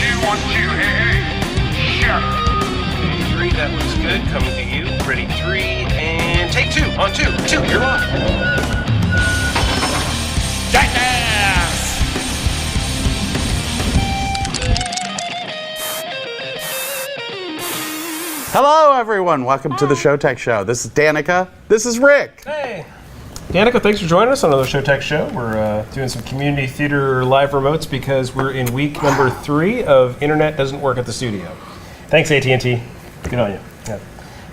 1, 2. Hey. Sure. Okay, 3, that looks good. Coming to you. Ready, 3, and take 2. On 2. 2, you're live. Jackass! Hello, everyone. Welcome to the Showtech Show. This is Danica. This is Rick. Hey. Danica, thanks for joining us on another Showtech Show. We're doing some community theater live remotes because we're in week number 3 of Internet Doesn't Work at the Studio. Thanks, AT&T. Good on you. Yeah.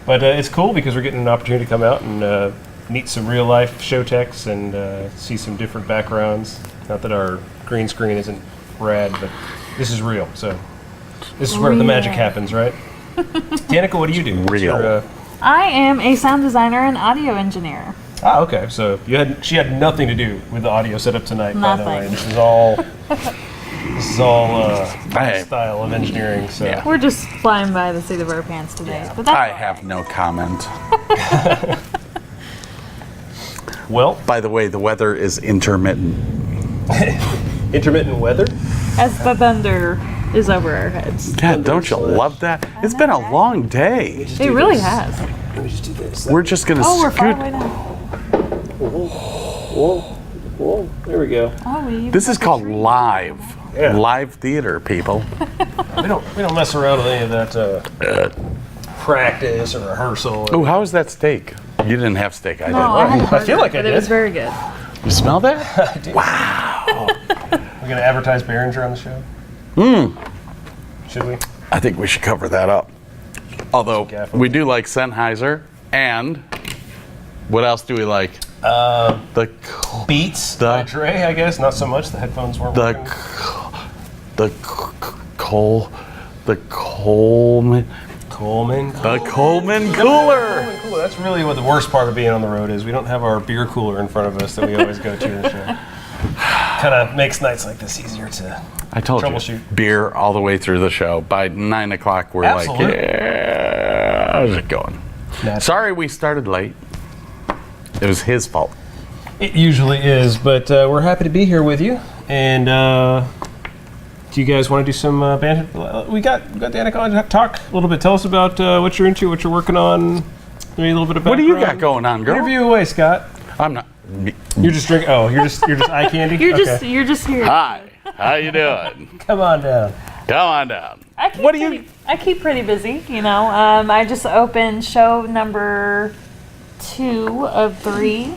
But it's cool because we're getting an opportunity to come out and meet some real-life Showtechs and see some different backgrounds. Not that our green screen isn't rad, but this is real. So this is where the magic happens, right? Danica, what do you do? Real. I am a sound designer and audio engineer. Ah, okay. So she had nothing to do with the audio setup tonight. Nothing. By the way, this is all my style of engineering. So Yeah. We're just flying by the seat of our pants today. But that's I all have right. no comment. well, By the way, the weather is intermittent. intermittent weather. As the thunder is over our heads. God, don't you love that? It's been a long day. It really has. Let me just do this. We're just going to Oh, we're far scoot. away now. Whoa, there we go. Oh, we This is called live. Yeah. Live theater, people. We don't mess around with any of that practice or rehearsal. Oh, how was that steak? You didn't have steak. I No, I, did. had I feel like I but it was did. very good. You smell that? Wow. We're gonna advertise Behringer on the show. Should we? I think we should cover that up. Although we do like Sennheiser, and what else do we like? The Beats The- by Dre, I guess. Not so much. The headphones weren't the working. Coleman Coleman. the Coleman cooler. Cooler. That's really what the worst part of being on the road is. We don't have our beer cooler in front of us that we always go to the show. Kind of makes nights like this easier to I told troubleshoot. you, beer all the way through the show. By 9 o'clock, we're Absolutely. like, yeah, how's it going? Naturally. Sorry we started late. It was his fault. It usually is, but we're happy to be here with you. And do you guys want to do some band? We got Danica on to talk a little bit. Tell us about what you're into, what you're working on. Maybe a little bit of What do you background. got going on, girl? Interview away, Scott. I'm not. You're just drinking. Oh, you're just eye candy. You're Okay. just here. Hi, how you doing? Come on down. Come on down. I keep What do you- I keep pretty busy, you know. I just opened show number 2 of 3.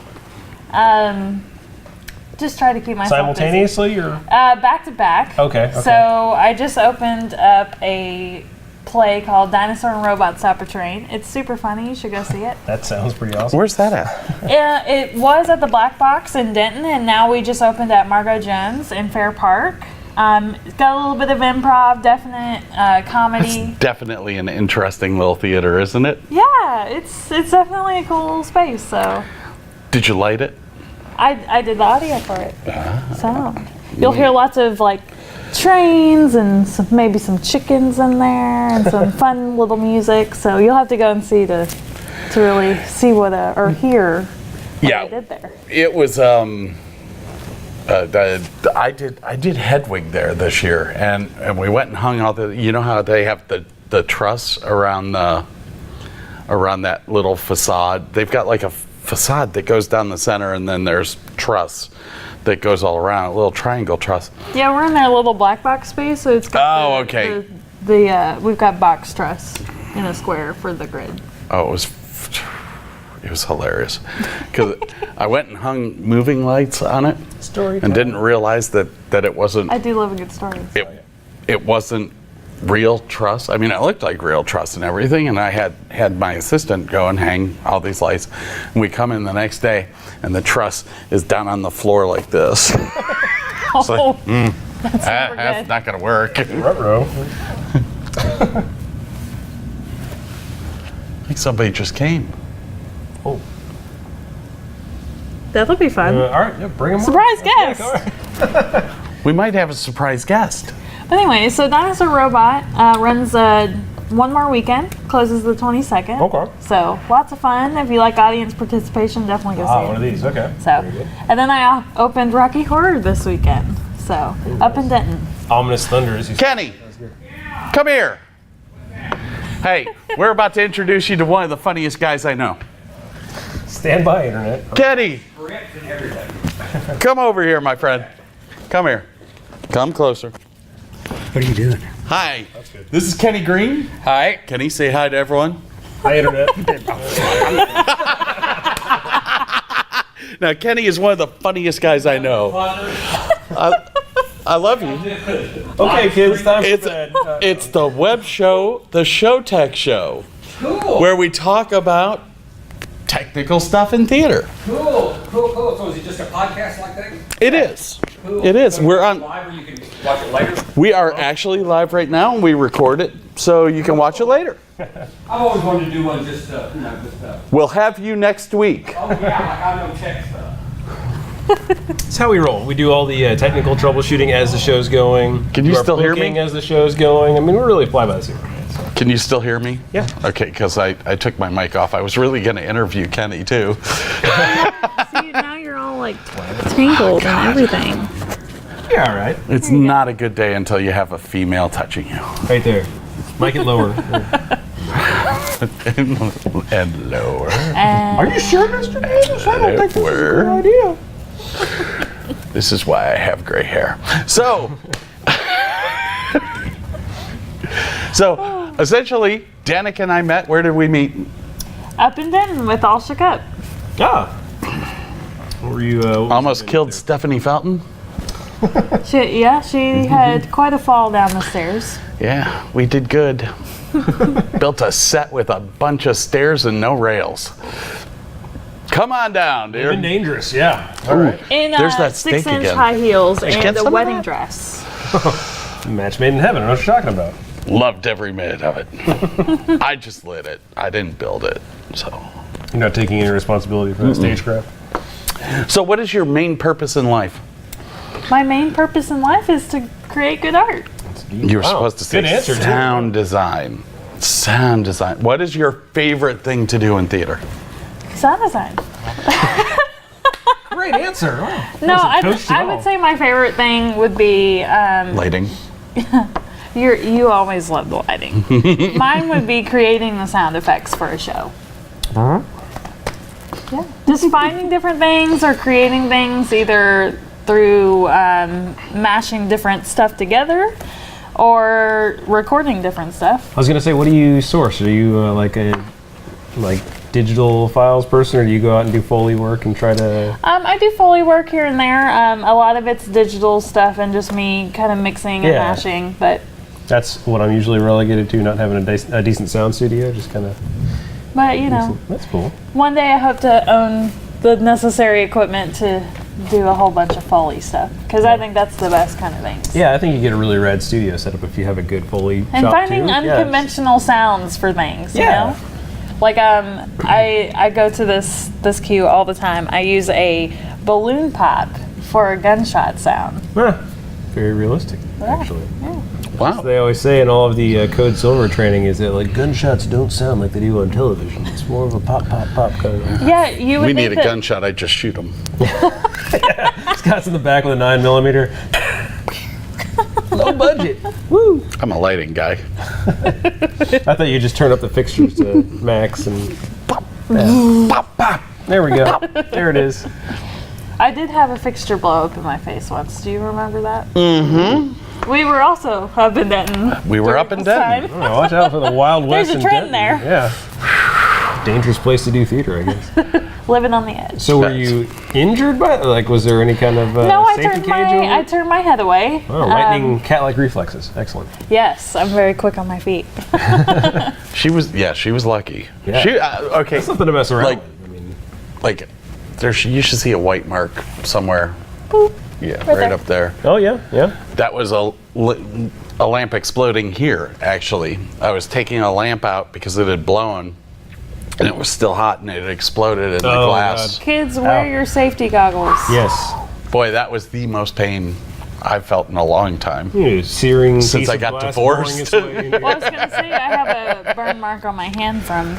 Just try to keep myself Simultaneously, or busy. Back to back. Okay. So I just opened up a play called Dinosaur and Robot Stop a Train. It's super funny. You should go see it. that sounds pretty awesome. Where's that at? It was at the Black Box in Denton, and now we just opened at Margot Jones in Fair Park. It's got a little bit of improv, definite comedy. Definitely an interesting little theater, isn't it? Yeah, it's definitely a cool space. So Did you light it? I did the audio for it. So you'll hear lots of like trains and maybe some chickens in there and some fun little music. So you'll have to go and see to really see what or hear what I did there. It was I did Hedwig there this year, and we went and hung all the, you know how they have the truss around that little facade. They've got like a facade that goes down the center, and then there's truss that goes all around, a little triangle truss. Yeah, we're in their little black box space, so it's got we've got box truss in a square for the grid. Oh, it was hilarious because I went and hung moving lights on it and didn't realize that it wasn't. I do love a good story. It wasn't real truss. I mean, it looked like real truss and everything, and I had my assistant go and hang all these lights. And we come in the next day, and the truss is down on the floor like this. It's like, that's not going to work. Ruh-roh. I think somebody just came. Oh. That'll be fun. All right. Yeah, bring them. Surprise guest! We might have a surprise guest. But anyway, so Dinosaur Robot runs one more weekend, closes the 22nd. Okay. So lots of fun. If you like audience participation, definitely go see One of it. these. Okay. So, Very good. and then I opened Rocky Horror this weekend. So up in Denton. Ominous thunder, as you said. Kenny, Come here. Hey, we're about to introduce you to one of the funniest guys I know. Stand by, Internet. Kenny. Come over here, my friend. Come here. Come closer. What are you doing? Hi. This is Kenny Green. Hi. Kenny, say hi to everyone. Hi, Internet. Now, Kenny is one of the funniest guys I know. I love you. Okay, kids, time for It's, bed. it's the web show, the Show Tech Show, where we talk about technical stuff in theater. Cool. So is it just a podcast like that? It is. Cool. It is. So We're it's on. live or you can watch it later? We are actually live right now, and we record it so you can watch it later. I've always wanted to do one just, We'll have you next week. oh yeah, like I know tech stuff. That's how we roll. We do all the technical troubleshooting as the show's going. Can you Do our still hear booking me? as the show's going. I mean, we're really fly by the seat. Right? So. Can you still hear me? Yeah. Okay, because I took my mic off. I was really going to interview Kenny, too. See, now you're all like tangled and everything. Yeah, all right. It's not a good day until you have a female touching you. Right there. Mic it lower. And lower. Are you sure, Mr. Davis? I don't think this is a good Lower. idea. This is why I have gray hair. So, essentially, Danica and I met. Where did we meet? Up and Denton with All Shook Up. Ah. What were you? What was Almost you killed into? Stephanie Felton. She had quite a fall down the stairs. Yeah, we did good. Built a set with a bunch of stairs and no rails. Come on down, Been dude. dangerous, yeah. All right. In There's that steak 6-inch again. high heels get and some a of wedding that? dress. Match made in heaven. I know what you're talking about. Loved every minute of it. I just lit it. I didn't build it. You're not taking any responsibility for that stagecraft. So what is your main purpose in life? My main purpose in life is to create good art. You were Wow, supposed to say good answer, too. sound design. Sound design. What is your favorite thing to do in theater? Sound design. Great answer. Wow. No, coached at I all. would say my favorite thing would be Lighting. you always love the lighting. Mine would be creating the sound effects for a show. Uh-huh. Yeah, just finding different things or creating things either through mashing different stuff together or recording different stuff. I was gonna say, what do you source? Are you like a digital files person, or do you go out and do Foley work and try to? I do Foley work here and there. A lot of it's digital stuff and just me kind of mixing and Yeah. mashing. But That's what I'm usually relegated to, not having a decent sound studio. Just kind of. you know, That's cool. one day I hope to own the necessary equipment to do a whole bunch of Foley stuff because I think that's the best kind of things. Yeah, I think you get a really rad studio setup if you have a good Foley And shop finding too. unconventional sounds for things, you Yeah. know? Like I go to this queue all the time. I use a balloon pop for a gunshot sound. Huh. Very realistic, actually. Wow. They always say in all of the Code Silver training is that like gunshots don't sound like they do on television. It's more of a pop, pop, pop kind of. Yeah, you would We think need a that, gunshot. I just shoot them. Scott's in the back with a 9mm. Low budget. Woo! I'm a lighting guy. I thought you just turn up the fixtures to max and. Pop, pop. There we go. There it is. I did have a fixture blow up in my face once. Do you remember that? Mm-hmm. We were also up in Denton. We were up in Denton. Oh, watch out for the Wild West. There's a in trend Denton. there. Yeah. Dangerous place to do theater, I guess. Living on the edge. So were you injured by it? Like, was there any kind of No, I safety turned cage over I it? turned my head away. Oh, lightning cat-like reflexes. Excellent. Yes, I'm very quick on my feet. She was lucky. Yeah. She okay. That's something to mess around Like- with. I mean, Like, you should see a white mark somewhere. Boop. Yeah, Right right there. up there. oh yeah, yeah. That was a lamp exploding here, actually. I was taking a lamp out because it had blown, and it was still hot, and it had exploded in the Oh, glass. God. Kids, wear Ow. your safety goggles. Yes. Boy, that was the most pain I've felt in a long time. Searing Since piece I of got glass divorced. boring its way into Well, I was gonna say I have a burn mark on my hand from.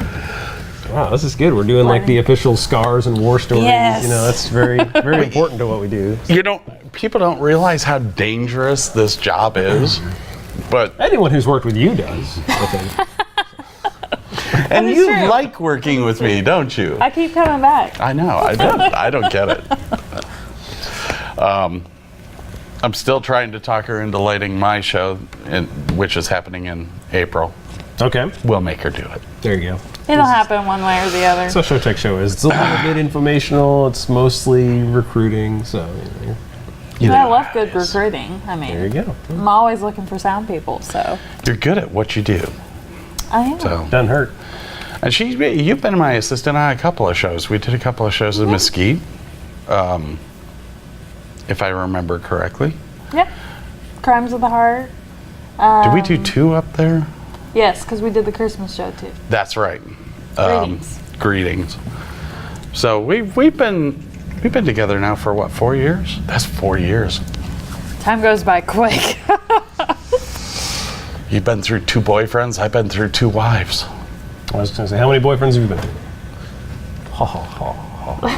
Wow, this is good. We're doing like the official scars and war stories. Yes. You know, that's very, very important to what we do. You know, people don't realize how dangerous this job is. But Anyone who's worked with you does, I think. and is you true. like working with me, don't you? I keep coming back. I know. I don't get it. I'm still trying to talk her into lighting my show, which is happening in April. Okay, We'll make her do it. there you go. It'll happen one way or the other. That's what Show Tech Show is. It's a little bit informational. It's mostly recruiting. So I love good recruiting. I there you mean, go. I'm always looking for sound people, so You're good at what you do. I am. So, Doesn't hurt. and you've been my assistant on a couple of shows. We did a couple of shows in Mesquite, if I remember correctly. Yeah. Crimes of the Heart. Did we do 2 up there? Yes, because we did the Christmas show too. That's right. Greetings. Greetings. So we've been together now for what, 4 years? That's 4 years. Time goes by quick. You've been through 2 boyfriends. I've been through 2 wives. I was going to say, how many boyfriends have you been through? Ha ha ha ha.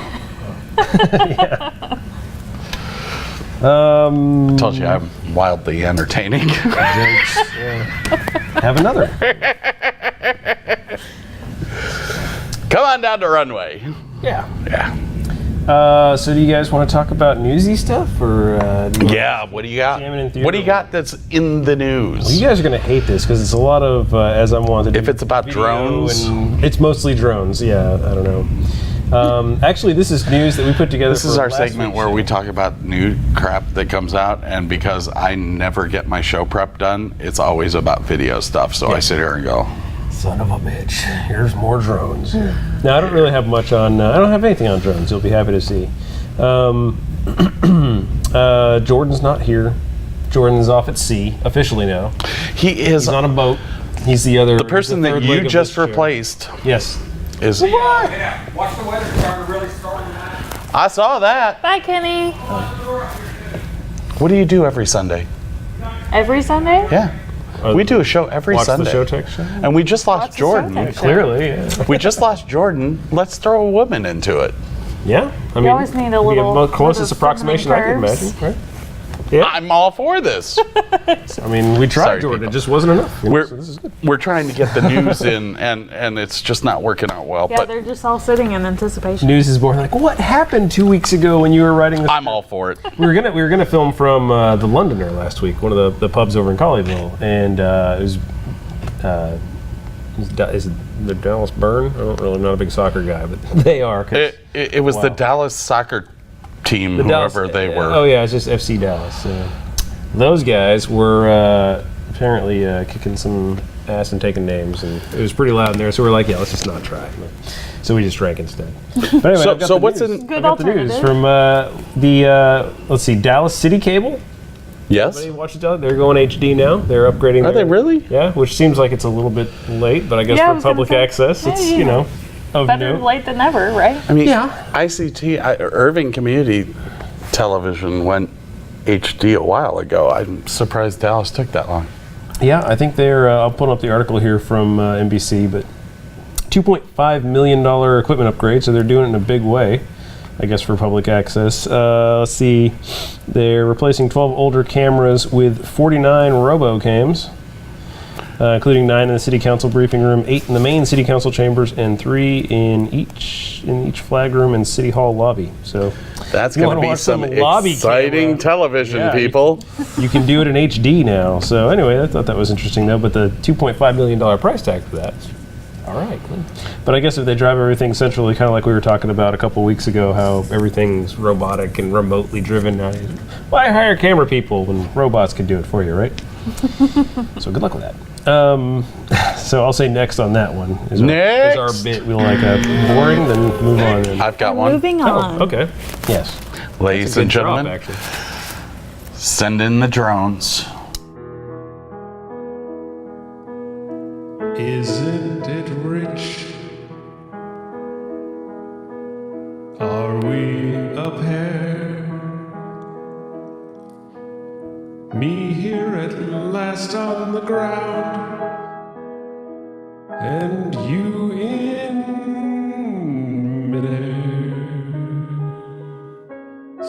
Told you I'm wildly entertaining. Have another. Come on down to Runway. Yeah. Yeah. So do you guys want to talk about newsy stuff, or do you Yeah. What do you got? Jamming in theater. What do you got that's in the news? You guys are going to hate this because it's a lot of as I'm wanted. If it's about drones? and it's mostly drones. Yeah, I don't know. Actually, this is news that we put together. This is our segment where we talk about new crap that comes out, and because I never get my show prep done, it's always about video stuff. So I sit here and go, Son of a bitch. Here's more drones. Now, I don't really have much on, I don't have anything on drones. You'll be happy to see. Jordan's not here. Jordan's off at sea, officially now. he's On a boat. He's the other. the person that you just replaced. Yes. Is Yeah, watch the weather starting to really start tonight. I saw that. Bye, Kenny. What do you do every Sunday? Every Sunday? Yeah. We do a show every Watch Sunday. the Show Tech Show. And we just lost Watch the Show Jordan. Tech Show. Clearly, yeah. We just lost Jordan. Let's throw a woman into it. Yeah. I mean, always need a it'd be little- the closest little approximation I can feminine imagine, right? Yeah. I'm all for this. I mean, we tried, Sorry, Jordan. people. It just wasn't enough. You know, We're so this is good. we're trying to get the news in, and it's just not working out well. Yeah, But they're just all sitting in anticipation. News is born. Like, what happened 2 weeks ago when you were writing this? I'm all for it. We were gonna film from the Londoner last week, one of the pubs over in Colleyville, and it was is it the Dallas Burn? I don't really, I'm not a big soccer guy, but they are. 'Cause It was the Wow. Dallas soccer team, the whoever Dallas- they were. Oh yeah, it's just FC Dallas. Those guys were apparently kicking some ass and taking names, and it was pretty loud in there. So we're like, yeah, let's just not try. So we just drank instead. But anyway, So- I've got so the what's news. in- Good I've got the news alternative. from let's see, Dallas City Cable. Yes. Anybody watch it? They're going HD now. They're upgrading. Are they really? Yeah, which seems like it's a little bit late, but I guess Yeah, I for was gonna public say, access, it's yeah, you know, of Better note. late than never, right? I mean, Yeah. ICT, Irving Community Television went HD a while ago. I'm surprised Dallas took that long. Yeah, I think they're. I'll pull up the article here from NBC, but $2.5 million equipment upgrade, so they're doing it in a big way, I guess, for public access. Let's see, they're replacing 12 older cameras with 49 RoboCams, including 9 in the City Council briefing room, 8 in the main City Council chambers, and 3 in each flag room and City Hall lobby. So That's You going to wanna be watch some some lobby exciting camera. television, Yeah, people. you can do it in HD now. So anyway, I thought that was interesting though. But the $2.5 million price tag for that. All right. Cool. But I guess if they drive everything centrally, kind of like we were talking about a couple weeks ago, how everything's robotic and remotely driven now. Why hire camera people when robots can do it for you, right? So good luck with that. So I'll say next on that one. Is Next. our bit. We'll like boring, then move on. Then. I've got one. Moving on. Oh, okay. Yes. Ladies and gentlemen, actually. send in the drones. Isn't it rich? Are we a pair? Me here at last on the ground, and you in midair.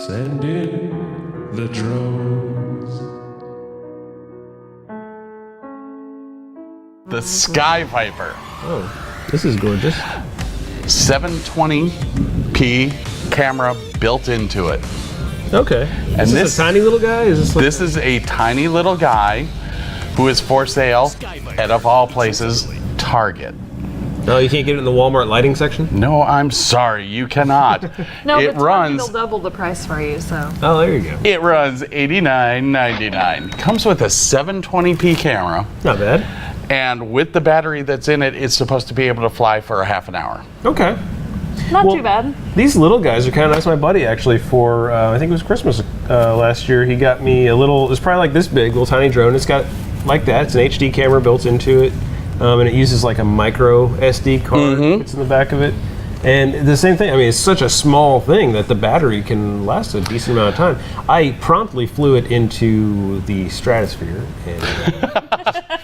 Send in the drones. the Sky Viper. Oh, this is gorgeous. 720p camera built into it. Okay. And Is this this- a tiny little guy? Is this like This is a tiny little guy who is for sale at, of all places, Target. No, you can't get it in the Walmart lighting section? No, I'm sorry, you cannot. No, it but runs. they'll double the price for you. So Oh, there you go. It runs $89.99. Comes with a 720p camera, Not bad. and with the battery that's in it, it's supposed to be able to fly for a half an hour. Okay. not Well, too bad. These little guys are kind of nice. My buddy actually for, I think it was Christmas last year, he got me a little, it's probably like this big, little tiny drone. It's got like that. It's an HD camera built into it. And it uses like a micro SD card that's in the back of it. And the same thing, I mean, it's such a small thing that the battery can last a decent amount of time. I promptly flew it into the stratosphere and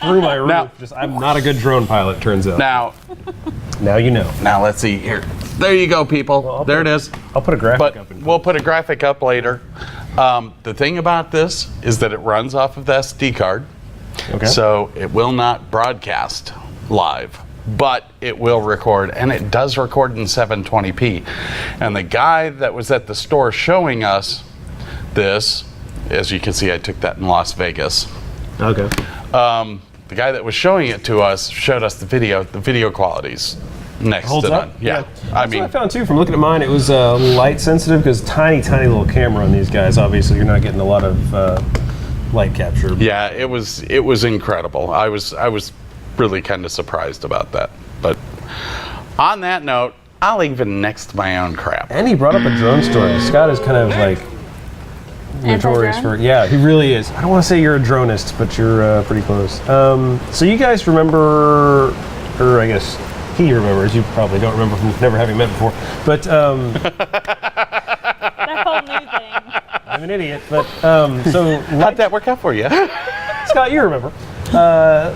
through my roof. Now- I'm not a good drone pilot, turns out. Now, Now you know. let's see here. There you go, people. There it is. I'll put a graphic But up. we'll put a graphic up later. The thing about this is that it runs off of the SD card. Okay. So it will not broadcast live, but it will record, and it does record in 720p. And the guy that was at the store showing us this, as you can see, I took that in Las Vegas. Okay. The guy that was showing it to us showed us the video quality's next Holds to up? none. Yeah. That's I what mean, I found too from looking at mine. It was light sensitive because tiny little camera on these guys. Obviously, you're not getting a lot of light capture. yeah, it was incredible. I was really kind of surprised about that. But on that note, I'll even next my own crap. And he brought up a drone story. Scott is kind of like notorious for. Anti-drone? Yeah, he really is. I don't want to say you're a dronist, but you're pretty close. So you guys remember, or I guess he remembers. You probably don't remember from never having met before. But That whole new thing. I'm an idiot. But so How'd that work out for you? Scott, you remember that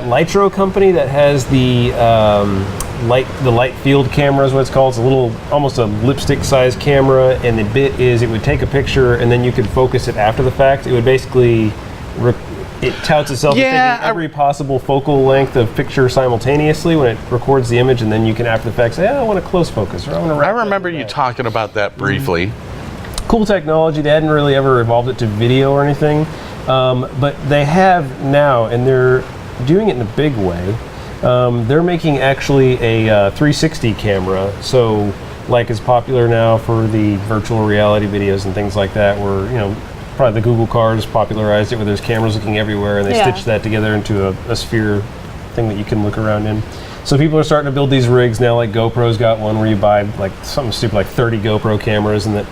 Litro company that has the light field camera is what it's called. It's a little, almost a lipstick-sized camera, and the bit is it would take a picture and then you could focus it after the fact. It would basically, it touts itself as Yeah, taking every possible focal length of picture simultaneously when it records the image, and then you can after the fact say, I want a close focus, or I want to. I remember you talking about that briefly. Cool technology. They hadn't really ever evolved it to video or anything, but they have now, and they're doing it in a big way. They're making actually a 360 camera, so like it's popular now for the virtual reality videos and things like that, where probably the Google card has popularized it, where there's cameras looking everywhere, and they Yeah. stitch that together into a sphere thing that you can look around in. So people are starting to build these rigs now. Like GoPro's got one where you buy like something stupid like 30 GoPro cameras, and that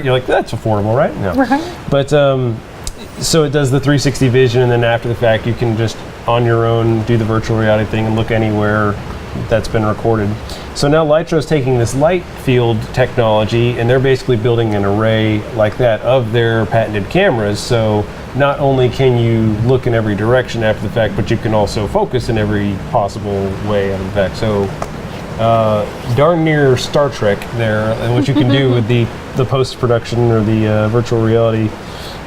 you're like, that's affordable, right? No. Right. But so it does the 360 vision, and then after the fact, you can just on your own do the virtual reality thing and look anywhere that's been recorded. So now Litro's taking this light field technology, and they're basically building an array like that of their patented cameras. So not only can you look in every direction after the fact, but you can also focus in every possible way after the fact. So darn near Star Trek there, and what you can do with the post-production or the virtual reality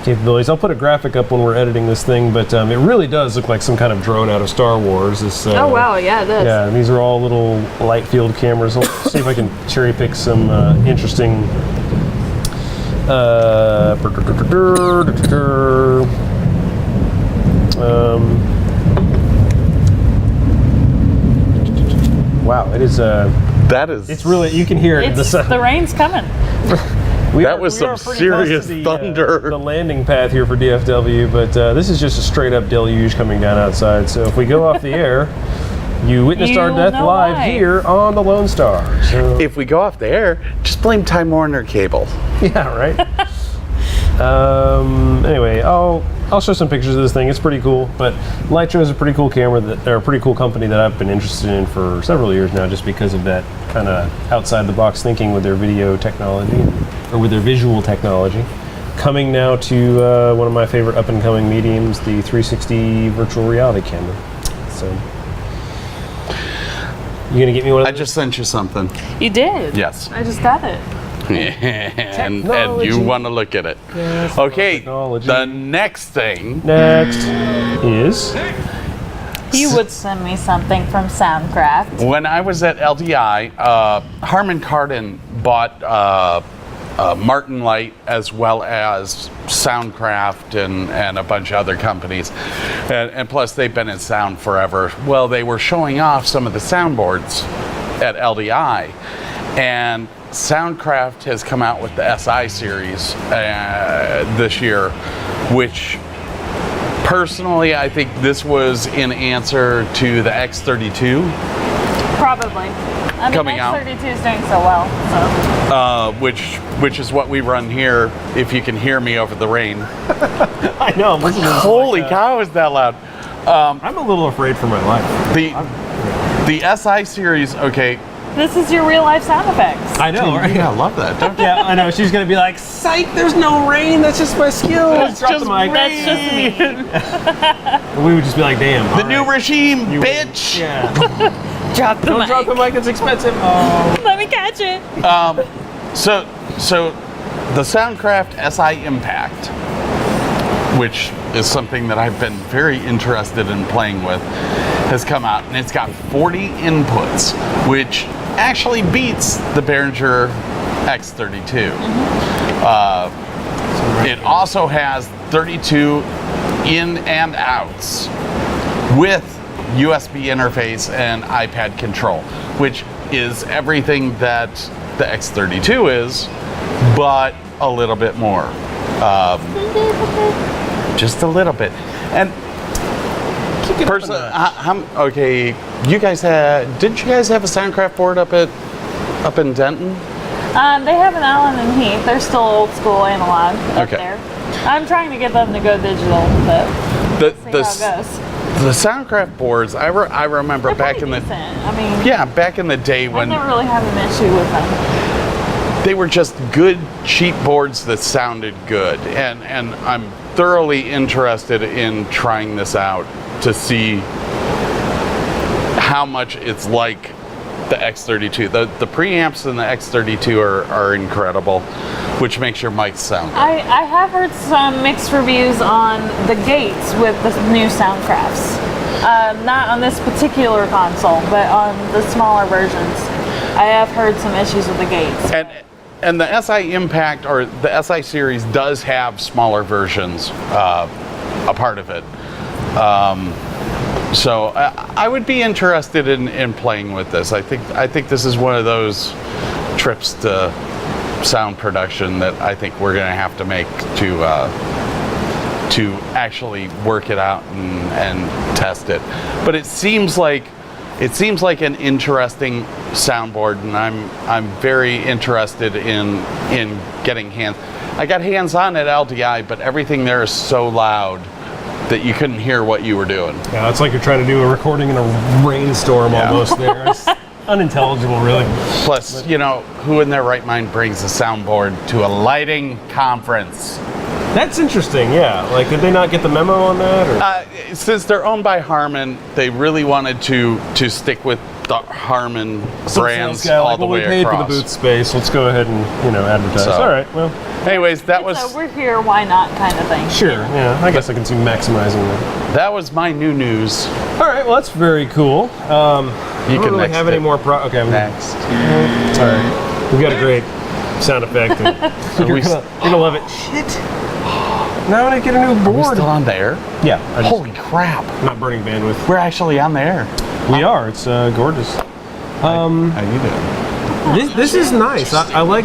capabilities. I'll put a graphic up when we're editing this thing, but it really does look like some kind of drone out of Star Wars. This, Oh wow, yeah, it does. yeah, and these are all little light field cameras. I'll see if I can cherry pick some interesting. Wow, it is. That is. It's really, you can hear it in the It's, sound. the rain's coming. That was some pretty close serious to the, thunder. The landing path here for DFW, but this is just a straight up deluge coming down outside. So if we go off the air, you witnessed our You'll death know live why. here on the Lone Star. So, If we go off the air, just blame Time Warner Cable. yeah, right. Anyway, I'll show some pictures of this thing. It's pretty cool. But Litro is a pretty cool camera. They're a pretty cool company that I've been interested in for several years now, just because of that kind of outside the box thinking with their video technology, or with their visual technology. Coming now to one of my favorite up and coming mediums, the 360 virtual reality camera. So, you gonna get me one of I those? just sent you something. You did. Yes. I just got it. and Technology. you want to look at it. Yes, Okay, technology. the next thing. Next is You would send me something from Soundcraft. When I was at LDI, Harman Kardon bought Martin Light as well as Soundcraft and a bunch of other companies. And plus, they've been in sound forever. Well, they were showing off some of the soundboards at LDI. And Soundcraft has come out with the SI series this year, which personally, I think this was in answer to the X32. Probably. I mean, Coming out. X32 is doing so well. So. Which is what we run here, if you can hear me over the rain. I know. I'm listening to this Holy like, cow, is that loud? I'm a little afraid for my life. The SI series, okay. This is your real life sound effects. I know, right? Yeah, I love that, don't you? Yeah, I know. She's gonna be like, "Psych! There's no rain. That's just my skills." Drop the mic. That's just me. And we would just be like, "Damn." The new regime, bitch! Yeah. Drop the Don't mic. drop the mic. It's expensive. Oh. Let me catch it. So the Soundcraft SI Impact, which is something that I've been very interested in playing with, has come out, and it's got 40 inputs, which actually beats the Behringer X32. It also has 32 in and outs with USB interface and iPad control, which is everything that the X32 is, but a little bit more. Just a little bit. And okay, you guys didn't you guys have a Soundcraft board up in Denton? They have an Allen and Heath. They're still old school analog up Okay. there. I'm trying to get them to go digital, but see how it goes. The Soundcraft boards, I remember They're back pretty in the decent. I mean, yeah, back in the day I've when never really had an issue with them. they were just good, cheap boards that sounded good, and I'm thoroughly interested in trying this out to see how much it's like the X32. The preamps in the X32 are incredible, which makes your mics sound good. I have heard some mixed reviews on the gates with the new Soundcrafts. Not on this particular console, but on the smaller versions. I have heard some issues with the gates. And the SI Impact, or the SI series, does have smaller versions a part of it. So I would be interested in playing with this. I think this is one of those trips to sound production that I think we're going to have to make to actually work it out and test it. But it seems like an interesting soundboard, and I'm very interested in getting hands. I got hands on at LDI, but everything there is so loud that you couldn't hear what you were doing. Yeah, it's like you're trying to do a recording in a rainstorm almost there. It's unintelligible, really. Plus, who in their right mind brings a soundboard to a lighting conference? That's interesting, yeah. Like, did they not get the memo on that? Or? Since they're owned by Harman, they really wanted to stick with the Harman brands all the way we paid across. for the booth space. Let's go ahead and advertise. So- All right, well, Anyways, that So was we're here, why not kind of thing. sure. Yeah, I guess I can see maximizing that. my new news. All right, well, that's very cool. You I don't can really next have any it. more. Okay, Next. It's all right. We got a great sound effect. And you're gonna love it. Shit. Now I get a new Are we board. still on the air? Yeah. Holy crap! I'm not burning bandwidth. We're actually on the air. We are. It's gorgeous. How you doing? This is nice. I like.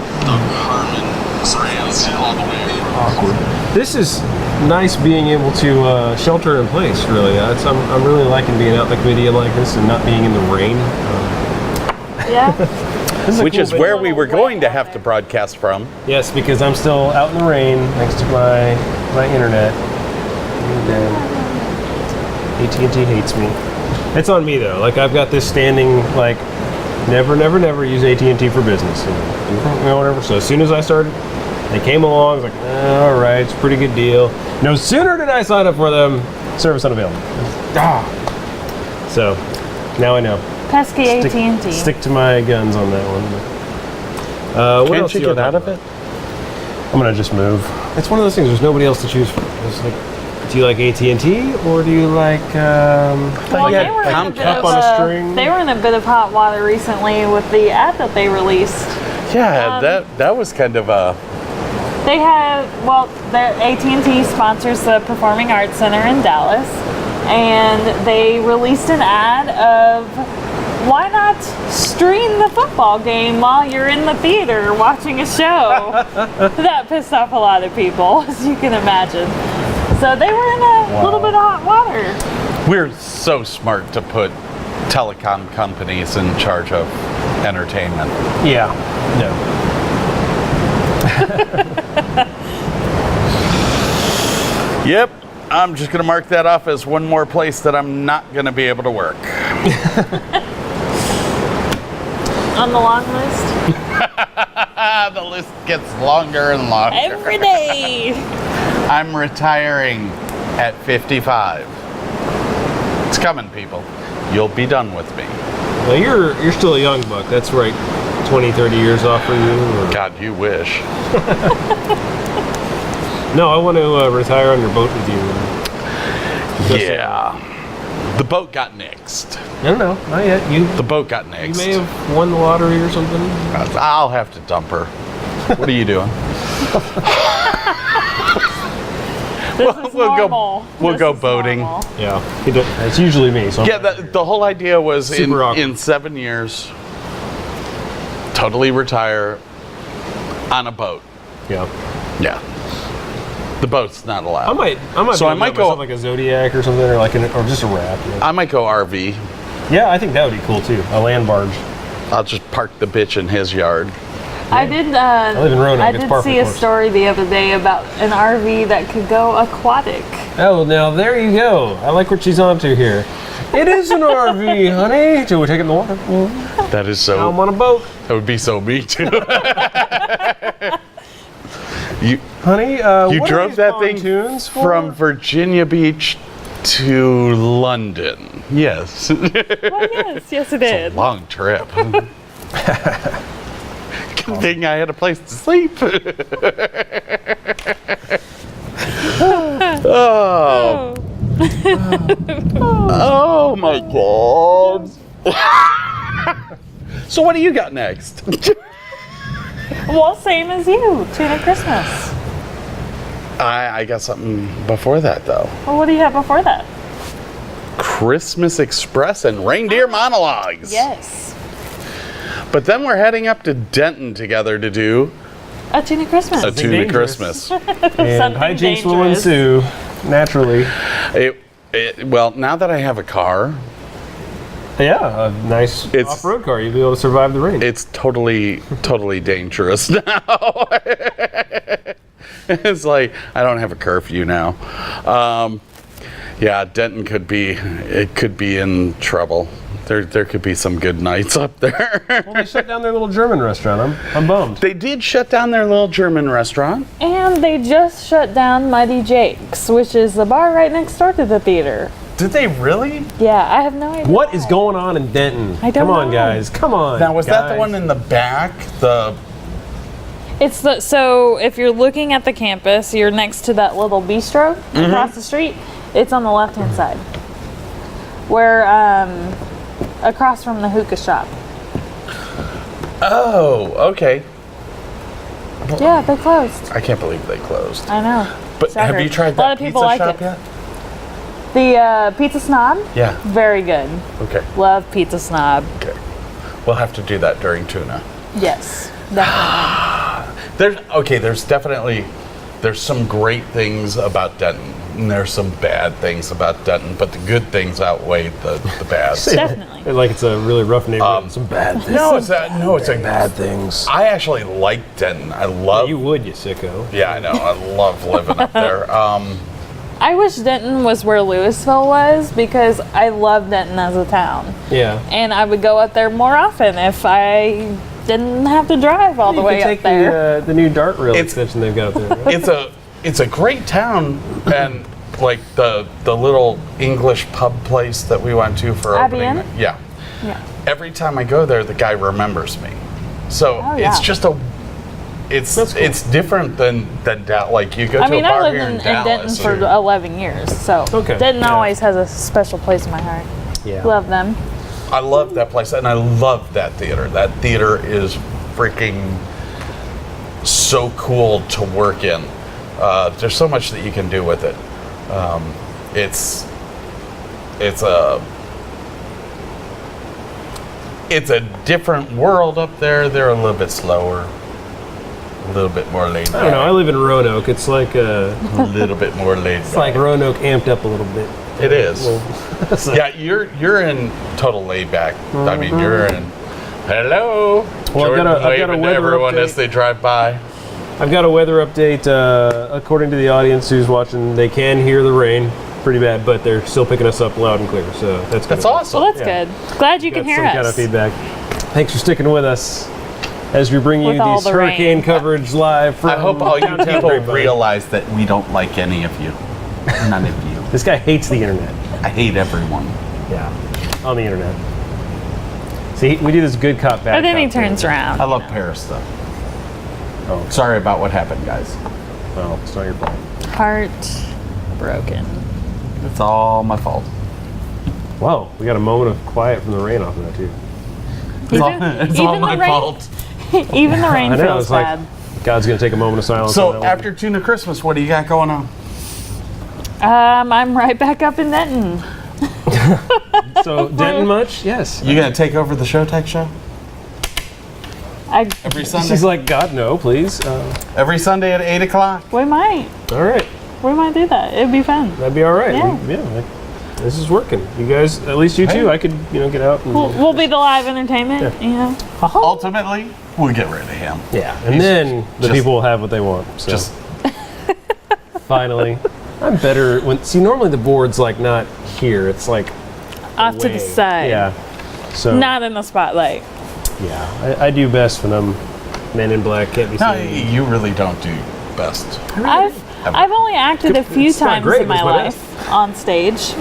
Awkward. This is nice being able to shelter in place. Really, I'm really liking being out in the comedian like this and not being in the rain. Yeah. This is a Which cool is bit. where we were going to have to broadcast from. Yes, because I'm still out in the rain next to my internet. AT&T hates me. It's on me though. Like I've got this standing like never use AT&T for business. And whatever. So as soon as I started, they came along. I was like, all right, it's a pretty good deal. No sooner did I sign up for them, service unavailable. So now I know. Pesky AT&T. Stick to my guns on that one. What Can't else you do get want out to of it? I'm gonna just move. It's one of those things. There's nobody else to choose from. It's like Do you like AT&T or do you like? Well, yeah, they were in a bit Cup of on a string. They were in a bit of hot water recently with the ad that they released. Yeah, that was kind of a. They have, well, their AT&T sponsors the Performing Arts Center in Dallas, and they released an ad of why not stream the football game while you're in the theater watching a show? That pissed off a lot of people, as you can imagine. So they were in a little bit of hot water. We're so smart to put telecom companies in charge of entertainment. Yeah. No. Yep, I'm just going to mark that off as one more place that I'm not going to be able to work. On the long list? The list gets longer and longer. Every day. I'm retiring at 55. It's coming, people. You'll be done with me. Well, you're still a young buck. That's right. 20, 30 years off for you. Or... God, you wish. No, I want to retire on your boat with you. Yeah. The boat got nixed. I don't know. Not yet. The boat got You nixed. may have won the lottery or something. I'll have to dump her. What are you doing? This is normal. We'll This go is boating. normal. Yeah. It's usually me. So Yeah, the whole idea was Super awkward. in 7 years, totally retire on a boat. Yeah. Yeah. The boat's not allowed. I might. So I might go like a Zodiac or something, or or just a raft. You know? I might go RV. Yeah, I think that would be cool too. A land barge. I'll just park the bitch in his yard. I did. live in Roanoke. I It's did par for see a course. story the other day about an RV that could go aquatic. Oh, now there you go. I like what she's onto here. It is an RV, honey. Shall we take it in the water? That is so. I'm on a boat, That would be so me too. honey. You what drove are that these thing pontoons for? from Virginia Beach to London. Yes. Well, yes, it did. Long trip. Good thing I had a place to sleep. Oh. Oh my God. So what do you got next? Well, same as you. Tuna Christmas. I got something before that though. Well, what do you have before that? Christmas Express and reindeer monologues. Yes. But then we're heading up to Denton together to do A Tuna Christmas. a tuna dangerous. Christmas. And Something hijinks will dangerous. ensue naturally. Well, now that I have a car, Yeah, a nice It's- off-road car. You'll be able to survive the rain. it's totally dangerous now. It's like I don't have a curfew now. Yeah, Denton could be in trouble. There could be some good nights up there. Well, they shut down their little German restaurant. I'm bummed. They did shut down their little German restaurant. And they just shut down Muddy Jake's, which is the bar right next door to the theater. Did they really? Yeah, I have no idea. What is going on in Denton? I don't Come on, know. guys. Come on. Now, was that the guys. one in the back? It's so if you're looking at the campus, you're next to that little bistro across the street. It's on the left-hand side. We're across from the hookah shop. Oh, okay. Yeah, they closed. I can't believe they closed. I know. But have Shocker. you tried A lot that of people pizza like shop it. yet? The Pizza Snob, Yeah. very good. Okay. Love Pizza Snob. Okay. We'll have to do that during tuna. Yes, definitely. There's some great things about Denton, and there's some bad things about Denton, but the good things outweigh the bad. Definitely. Like it's a really rough neighborhood. Some bad things. It's a Bad things. I actually like Denton. I love. You would, you sicko. Yeah, I know. I love living up there. I wish Denton was where Louisville was because I love Denton as a town. Yeah. And I would go up there more often if I didn't have to drive all the way up there. The new dart rail It's- extension they've got up there. Right? it's a great town, and like the little English pub place that we went to for opening. Ambiance? Yeah. Yeah. Every time I go there, the guy remembers me. So Oh, yeah. it's just a it's different than Dallas. Like you go I to mean, a bar I lived here in in Denton Dallas. for 11 years, so Okay, Denton yeah. always has a special place in my heart. Yeah. Love them. I love that place, and I love that theater. That theater is freaking so cool to work in. There's so much that you can do with it. It's a different world up there. They're a little bit slower, a little bit more laid I don't know. I back, live in Roanoke. It's like a little bit more laid it's back. like Roanoke amped up a little bit. It is. So- Yeah, you're in total laid back. I mean, you're in. Hello. Well, I've got Jordan a waving to weather everyone update. as they drive by. I've got a weather update. According to the audience who's watching, they can hear the rain pretty bad, but they're still picking us up loud and clear. So that's good. That's awesome. Well, that's Yeah. good. Glad you Got can hear some us. kind of feedback. Thanks for sticking with us as we bring you With all these the hurricane rain. coverage live from I hope all you downtown people Grapevine. realize that we don't like any of you. None of you. This guy hates the internet. I hate everyone. Yeah, on the internet. See, we do this good cop, bad But then cop he turns thing. around. I love Paris though. Oh, Sorry about what happened, guys. well, it's not your fault. Heart broken. It's all my fault. Whoa, we got a moment of quiet from the rain off of that too. It's all, Even all the my rain- fault. Even the rain I know, feels it's like bad. God's gonna take a moment of silence. on So that one. after Tuna Christmas, what do you got going on? I'm right back up in Denton. So Denton much? Yes. You gonna take over the Showtech show I every Sunday? She's like, God, no, please. Every Sunday at 8 o'clock. we might All right, do that. It'd be fun. that'd be all right. Yeah. Like, this is working. You guys, at least you two, Hey. I could, get out and. We'll be the live entertainment. You know. Ultimately, we'll get rid of him. Yeah, and then the just- people will have what they want. So Just finally, I'm better when. See, normally the board's like not here. It's like Off to the way. side. Yeah. So Not in the spotlight. yeah, I do best when I'm Men in Black. Can't be no, seen. you really don't do best. I've only acted a few It's not times great, in my it's my life on stage,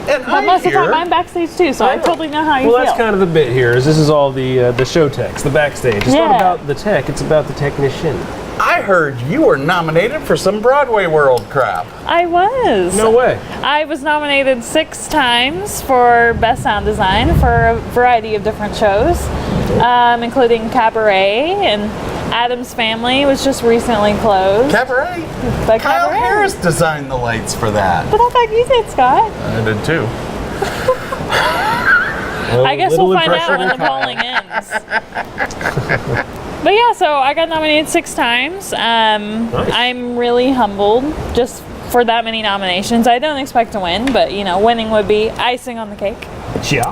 And but most of the time I'm backstage too, so I totally know how you Well, feel. that's kind of the bit here. Is this is all the show techs, the backstage. It's not Yeah. about the tech. It's about the technician. I heard you were nominated for some Broadway World crap. I was. No way. I was nominated 6 times for Best Sound Design for a variety of different shows, including Cabaret and Addams Family, was just recently closed. Cabaret. But Kyle Cabaret. Harris designed the lights for that. But I thought you did, Scott. I did too. I guess little we'll find out impression when the of Kyle. polling ends. But yeah, so I got nominated 6 times. I'm really humbled just for that many nominations. I don't expect to win, but winning would be icing on the cake. Yeah.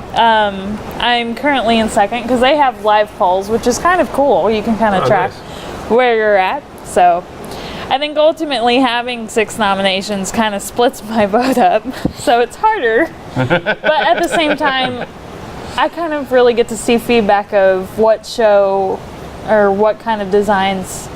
I'm currently in second because they have live polls, which is kind of cool. You can kind of Oh, track nice. where you're at. So I think ultimately having 6 nominations kind of splits my vote up, so it's harder. But at the same time, I kind of really get to see feedback of what show or what kind of designs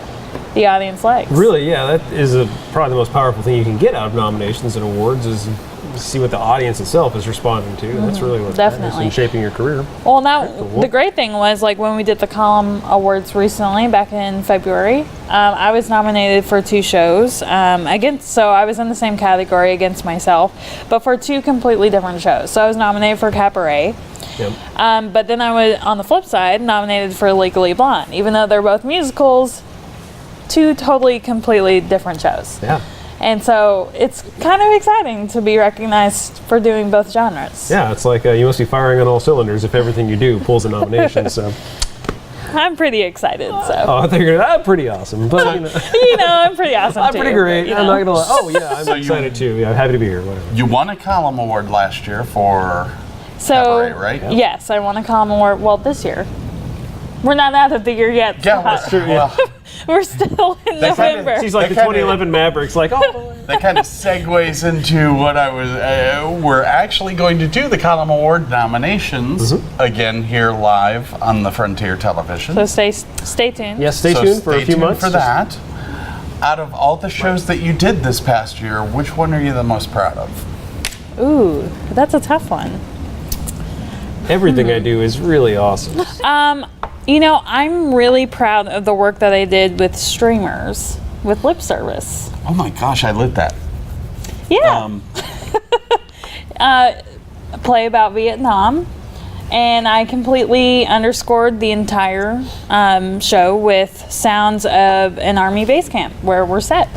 the audience likes. Really, yeah, that is probably the most powerful thing you can get out of nominations and awards is see what the audience itself is responding to. That's really what matters Definitely. in shaping your career. Well, now cool. the great thing was like when we did the Column Awards recently, back in February, I was nominated for 2 shows so I was in the same category against myself, but for 2 completely different shows. So I was nominated for Cabaret, Yep. but then I was on the flip side nominated for Legally Blonde, even though they're both musicals. 2 totally, completely different shows. Yeah. And so it's kind of exciting to be recognized for doing both genres. Yeah, it's like you must be firing on all cylinders if everything you do pulls a nomination. So, I'm pretty excited. So I thought you were gonna. I'm pretty awesome, but I'm pretty awesome I'm too. pretty great. but, I'm not gonna lie. Oh yeah, I'm So you- excited too. Yeah, I'm happy to be here. Whatever. You won a column award last year for So Cabaret, right? Yep. yes, I won a Column Award. Well, this year. We're not out of the year yet. Yeah, Scott. well, We're still in That kinda- November. She's like That the kinda- 2011 Mavericks. Like, oh, that kind of segues into what I was. We're actually going to do the column award nominations again here live on the Frontier Television. So stay tuned. yes. Stay So tuned for a stay few tuned months. for that. Out of all the shows that you did this past year, which one are you the most proud of? Ooh, that's a tough one. Everything I do is really awesome. You know, I'm really proud of the work that I did with streamers, with lip service. Oh my gosh, I lit that. Yeah. Play about Vietnam, and I completely underscored the entire show with sounds of an Army base camp where we're set.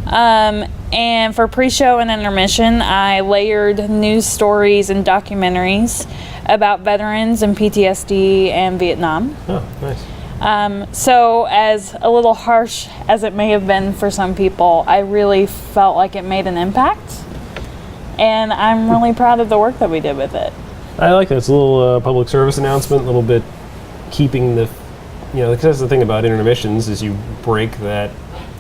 And for pre-show and intermission, I layered news stories and documentaries about veterans and PTSD and Vietnam. Oh, nice. So as a little harsh as it may have been for some people, I really felt like it made an impact. And I'm really proud of the work that we did with it. I like that. It's a little public service announcement, a little bit keeping the, because that's the thing about intermissions is you break that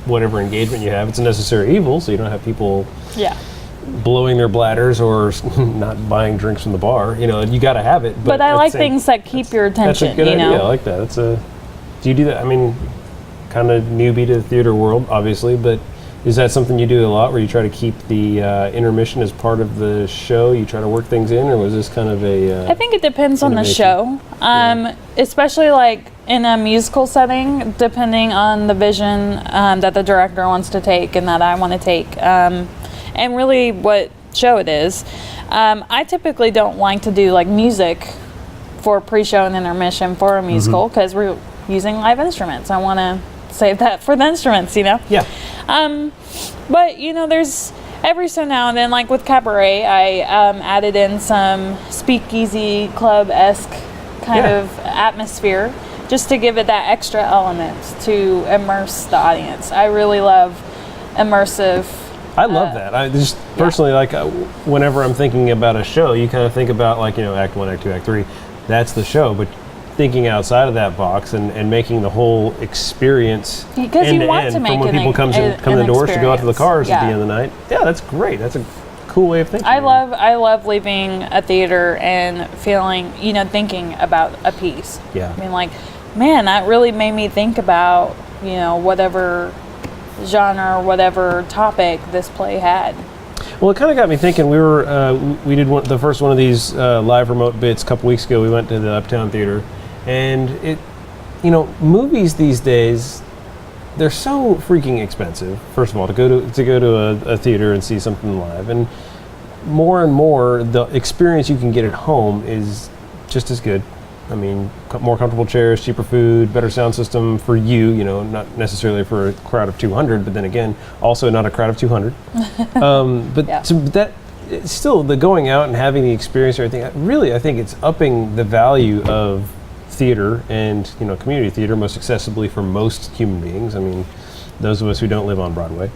whatever engagement you have. It's a necessary evil, so you don't have people blowing their bladders or not buying drinks from the bar. You got to have it. But I like things that keep your attention. That's a good idea. I like that. Do you do that? I mean, kind of newbie to the theater world, obviously, but is that something you do a lot where you try to keep the intermission as part of the show? You try to work things in, or was this kind of a... I think it depends on the show. Especially like in a musical setting, depending on the vision that the director wants to take and that I want to take. And really what show it is. I typically don't like to do like music for pre-show and intermission for a musical because we're using live instruments. I want to save that for the instruments, Yeah. But there's every so now and then, like with Cabaret, I added in some speakeasy club-esque kind of atmosphere just to give it that extra element to immerse the audience. I really love immersive. I love that. I just personally whenever I'm thinking about a show, you kind of think about Act 1, Act 2, Act 3. That's the show, but thinking outside of that box and making the whole experience because end you to want end to make from when people come in the doors to go out to the cars at the end of the night. Yeah, that's great. That's a cool way of thinking. I love leaving a theater and feeling, thinking about a piece. Yeah. I mean, like, man, that really made me think about, whatever genre or whatever topic this play had. Well, it kind of got me thinking. We did the first one of these live remote bits a couple weeks ago. We went to the Uptown Theater, and it, movies these days, they're so freaking expensive. First of all, to go to a theater and see something live, and more, the experience you can get at home is just as good. I mean, more comfortable chairs, cheaper food, better sound system for you, not necessarily for a crowd of 200, but then again, also not a crowd of 200. That still, the going out and having the experience and everything, really, I think it's upping the value of theater and, community theater most accessibly for most human beings. I mean, those of us who don't live on Broadway.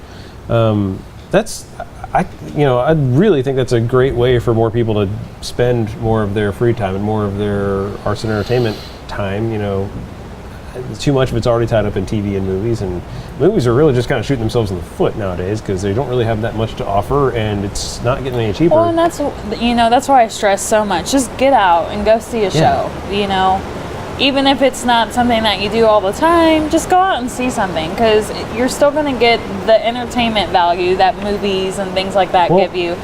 I really think that's a great way for more people to spend more of their free time and more of their arts and entertainment time. Too much of it's already tied up in TV and movies are really just kind of shooting themselves in the foot nowadays because they don't really have that much to offer and it's not getting any cheaper. Well, and that's why I stress so much. Just get out and go see a show, Even if it's not something that you do all the time, just go out and see something because you're still going to get the entertainment value that movies and things like that give you.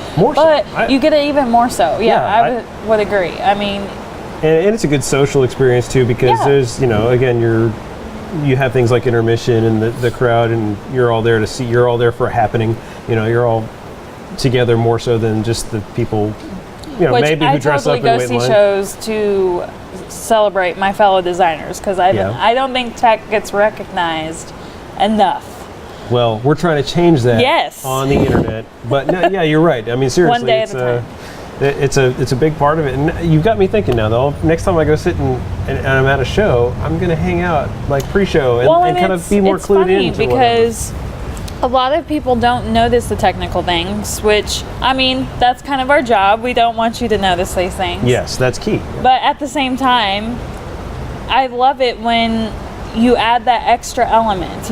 You get it even more so. I would agree. I mean, and it's a good social experience too because there's, again, you have things like intermission and the crowd, and you're all there to see. You're all there for a happening. You're all together more so than just the people. Maybe who dress up and wait in line. I totally go see shows to celebrate my fellow designers because I don't think tech gets recognized enough. Well, we're trying to change that on the internet. But no, you're right. I mean, seriously, one day at a time. It's a big part of it. And you've got me thinking now, though. Next time I go sit and I'm at a show, I'm going to hang out like pre-show and kind of be more clued in. It's funny because a lot of people don't notice the technical things, which, I mean, that's kind of our job. We don't want you to notice these things. Yes, that's key. But at the same time, I love it when you add that extra element.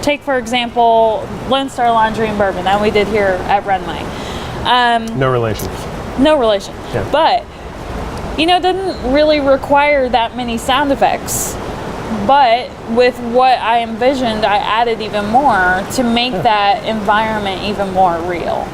Take, for example, Lone Star Laundry and Bourbon that we did here at Runway. No relation. No relation. Yeah. But, it didn't really require that many sound effects. But with what I envisioned, I added even more to make that environment even more real.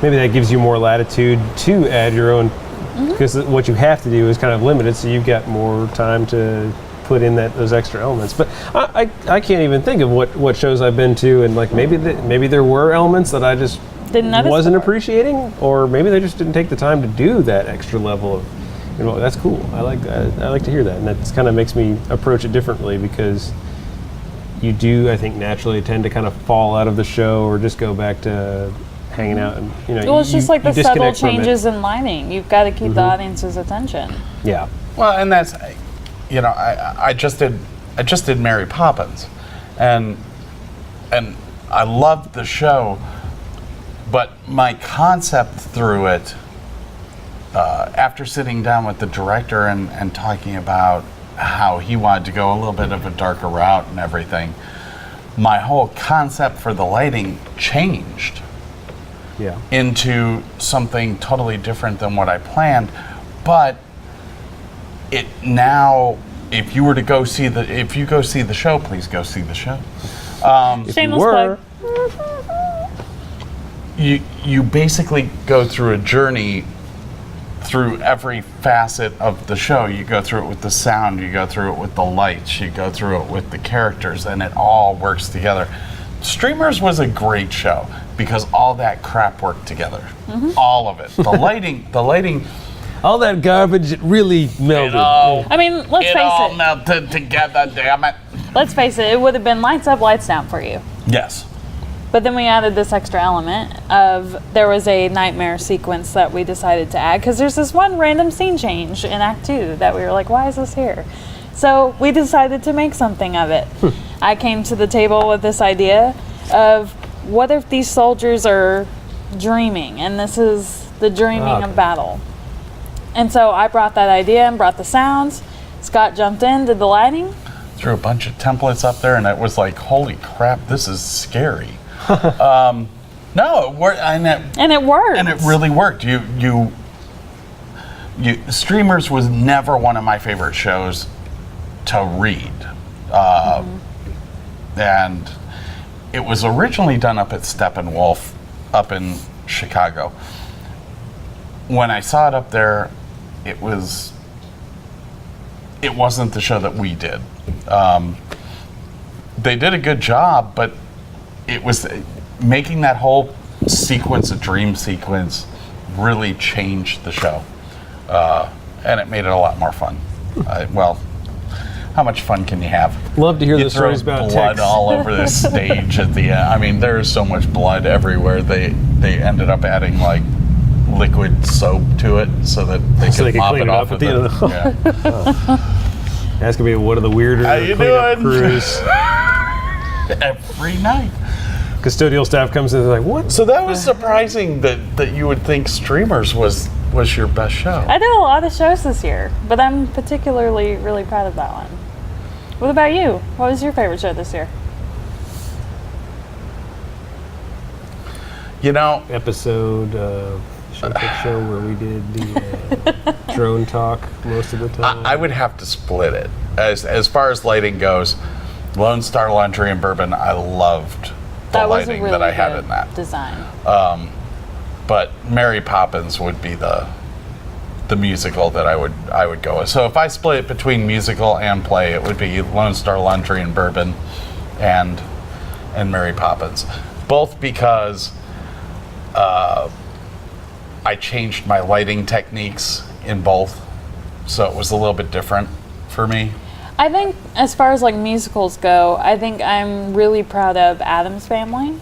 Maybe that gives you more latitude to add your own because what you have to do is kind of limited, so you've got more time to put in those extra elements. But I can't even think of what shows I've been to, and like maybe there were elements that I just wasn't appreciating, or maybe they just didn't take the time to do that extra level of, that's cool. I like to hear that, and that kind of makes me approach it differently, because you do, I think, naturally tend to kind of fall out of the show or just go back to hanging out, and well, it's just like the subtle disconnect from it. changes in lighting. You've got to keep the audience's attention. Yeah. Well, and that's, I just did Mary Poppins, and I loved the show, but my concept through it, after sitting down with the director and talking about how he wanted to go a little bit of a darker route and everything, my whole concept for the lighting changed into something totally different than what I planned. But it now, if you go see the show, please go see the show. Shameless plug. You basically go through a journey through every facet of the show. You go through it with the sound, you go through it with the lights, you go through it with the characters, and it all works together. Streamers was a great show because all that crap worked together. All of it. The lighting. All that garbage, it really melded. I mean, let's It face all it. melted together, damn it. Let's face it. It would have been lights up, lights down for you. Yes. But then we added this extra element of, there was a nightmare sequence that we decided to add, because there's this one random scene change in Act 2 that we were like, why is this here? So we decided to make something of it. I came to the table with this idea of, what if these soldiers are dreaming, and this is the dreaming of battle? And so I brought that idea and brought the sounds. Scott jumped in, did the lighting. Threw a bunch of templates up there, and it was like, holy crap, this is scary. No, it worked, and it worked. And it really worked. You Streamers was never one of my favorite shows to read, and it was originally done up at Steppenwolf, up in Chicago. When I saw it up there, it wasn't the show that we did. They did a good job, but it was making that whole sequence, a dream sequence, really changed the show, and it made it a lot more fun. Well, how much fun can you have? Love to hear You the throw stories about blood Tex. all over the stage at the end. I mean, there is so much blood everywhere. They ended up adding like liquid soap to it so that they could mop clean it it off up at the end of yeah. That's gonna be one of the weirder How you cleanup doing? crews. Every night. Custodial staff comes in and they're like, what? So that was surprising that you would think Streamers was your best show. I did a lot of shows this year, but I'm particularly really proud of that one. What about you? What was your favorite show this year? Episode show where we did the drone talk most of the time. I would have to split it. As far as lighting goes, Lone Star Laundry and Bourbon, I loved the That was a lighting really that I had good in that. design. But Mary Poppins would be the musical that I would go with. So if I split it between musical and play, it would be Lone Star Laundry and Bourbon and Mary Poppins. Both because I changed my lighting techniques in both, so it was a little bit different for me. I think as far as like musicals go, I think I'm really proud of Addams Family,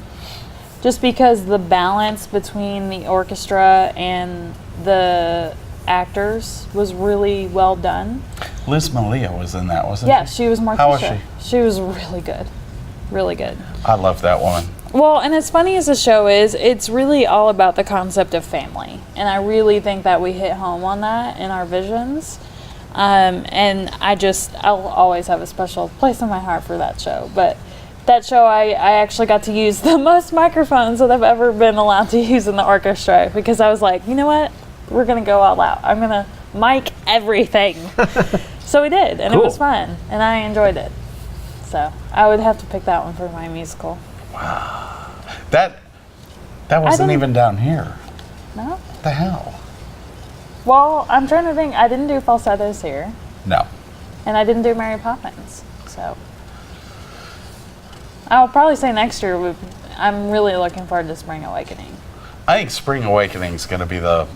just because the balance between the orchestra and the actors was really well done. Liz Malia was in that, wasn't Yeah, she? she was Martisha. How was she? She was really good. Really good. I love that woman. Well, and as funny as the show is, it's really all about the concept of family. And I really think that we hit home on that in our visions. And I'll always have a special place in my heart for that show. But that show, I actually got to use the most microphones that I've ever been allowed to use in the orchestra, because I was like, you know what? We're going to go all out. I'm going to mic everything. So we did, and Cool. It was fun, and I enjoyed it. So I would have to pick that one for my musical. That wasn't didn't- even down here. No? What the hell? Well, I'm trying to think. I didn't do falsettos here, No. and I didn't do Mary Poppins. So I'll probably say next year. I'm really looking forward to Spring Awakening. I think Spring Awakening is going to be the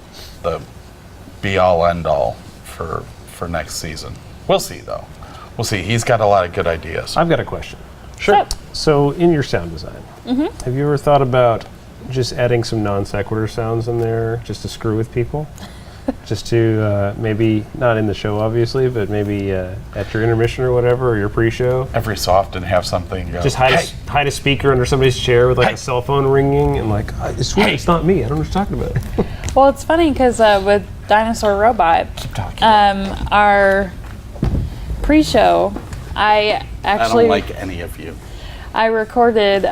be all end all for next season. We'll see though. We'll see. He's got a lot of good ideas. I've got a question. Sure. So in your sound design, have you ever thought about just adding some non sequitur sounds in there just to screw with people? Just to maybe, not in the show obviously, but maybe at your intermission or whatever, or your pre-show. Every so often have something go. Just hide a speaker under somebody's chair with like a cell phone ringing and like, I swear it's not me. I don't know what you're talking about. Well, it's funny because with Dinosaur Robot, our pre-show, I actually I don't like any of you. I recorded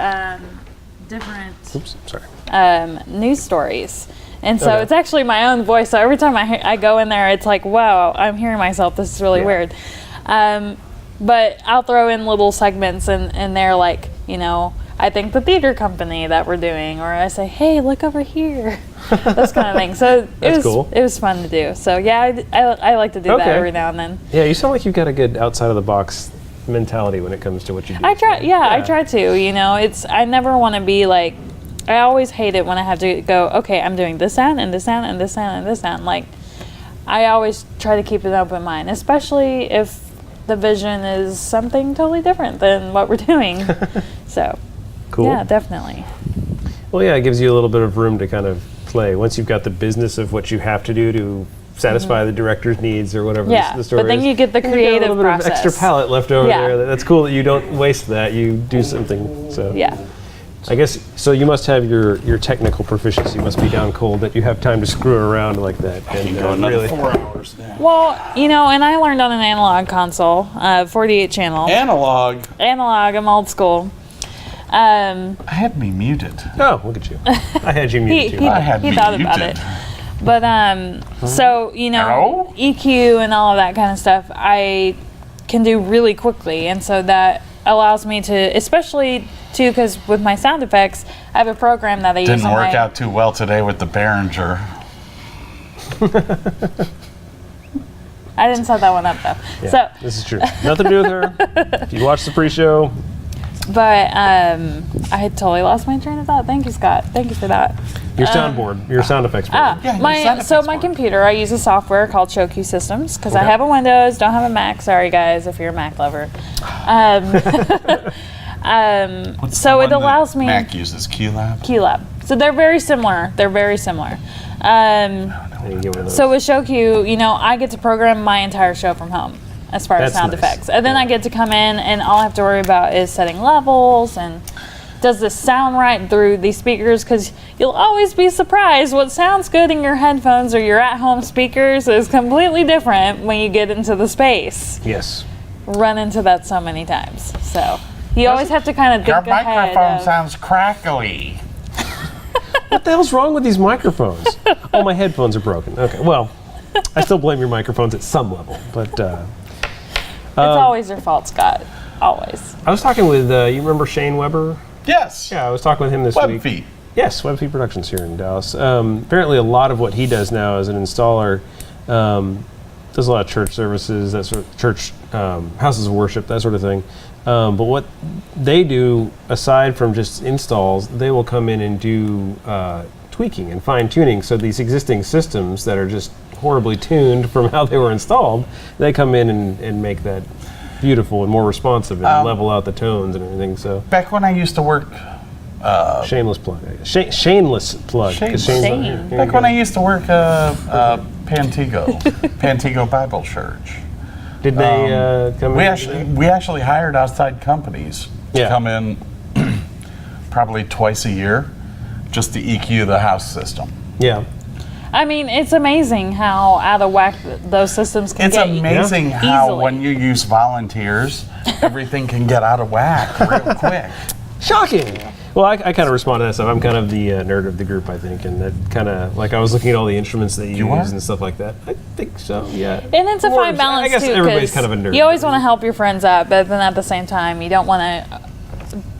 different Oops, sorry. news stories. And so Okay. it's actually my own voice. So every time I go in there, it's like, wow, I'm hearing myself. This is really weird. But I'll throw in little segments and they're like, you know, I think the theater company that we're doing, or I say, hey, look over here. Those kind of things. So Cool. It was fun to do. So yeah, I like to do that every now and then. Yeah, you sound like you've got a good outside of the box mentality when it comes to what you do. I try to, you know, I never want to be like, I always hate it when I have to go, okay, I'm doing this sound and this sound and this sound and this sound. Like, I always try to keep an open mind, especially if the vision is something totally different than what we're doing. So, Cool. yeah, definitely. Well, yeah, it gives you a little bit of room to kind of play. Once you've got the business of what you have to do to satisfy the director's needs or whatever Yeah, the story but then is, you get the you creative a little process. bit of extra palette left over Yeah. there. That's cool that you don't waste that. You do something. So Yeah. I guess, so you must have your technical proficiency must be down cold that you have time to screw around like that. And Go another really, 4 hours now. Well, you know, and I learned on an analog console, 48 channel. Analog. Analog, I'm old school. I had me muted. oh, look at you. I had you muted too. I had he me thought about muted. it. But so you know, Hello? EQ and all of that kind of stuff, I can do really quickly, and so that allows me to, especially too, because with my sound effects, I have a program that I use. Didn't on work my, out too well today with the Behringer. I didn't set that one up though. Yeah, So, this is true. Nothing to do with her. If you watch the pre-show, but I had totally lost my train of thought. Thank you, Scott. Thank you for that. your soundboard, your sound effects board. Yeah, your sound My effects my board. computer, I use a software called ShowQ Systems because I Okay. have a Windows, don't have a Mac. Sorry guys, if you're a Mac lover. What's So the it one that allows me Mac uses QLab. QLab. So they're very similar. And you get one of those. So with ShowQ, you know, I get to program my entire show from home as far as That's sound nice. effects. And then I get to come in and all I have to worry about is setting levels and does this sound right through these speakers? Because you'll always be surprised what sounds good in your headphones or your at-home speakers is completely different when you get into the space. Yes. Run into that so many times. So you always have to kind of Your think ahead microphone of, sounds crackly. What the hell's wrong with these microphones? Oh, my headphones are broken. Okay, well, I still blame your microphones at some level, but it's always your fault, Scott. Always. I was talking with, you remember Shane Weber? Yes. Yeah, I was talking with him this Web week. feet. Yes, WebFeed Productions here in Dallas. Apparently, a lot of what he does now as an installer does a lot of church services, that sort of church houses of worship, that sort of thing. But what they do, aside from just installs, they will come in and do tweaking and fine tuning. So these existing systems that are just horribly tuned from how they were installed, they come in and make that beautiful and more responsive and level out the tones and everything. So Back when I used to work, shameless plug. Shameless plug. 'cause Shane's not here. Here back you when go. I used to work Pantego Bible Church. Did they come We in? we actually hired outside companies to Yeah. come in probably twice a year just to EQ the house system. Yeah. I mean, it's amazing how out of whack those systems can It's get. amazing how Easily. when you use volunteers, everything can get out of whack real quick. Shocking. Well, I kind of respond to that stuff. I'm kind of the nerd of the group, I think, and that kind of like I was looking at all the instruments that you You use are? and stuff like that. I think so. Yeah. And it's a More- fine balance I guess too, everybody's 'cause kind of a nerd. you always want to help your friends out, but then at the same time, you don't want to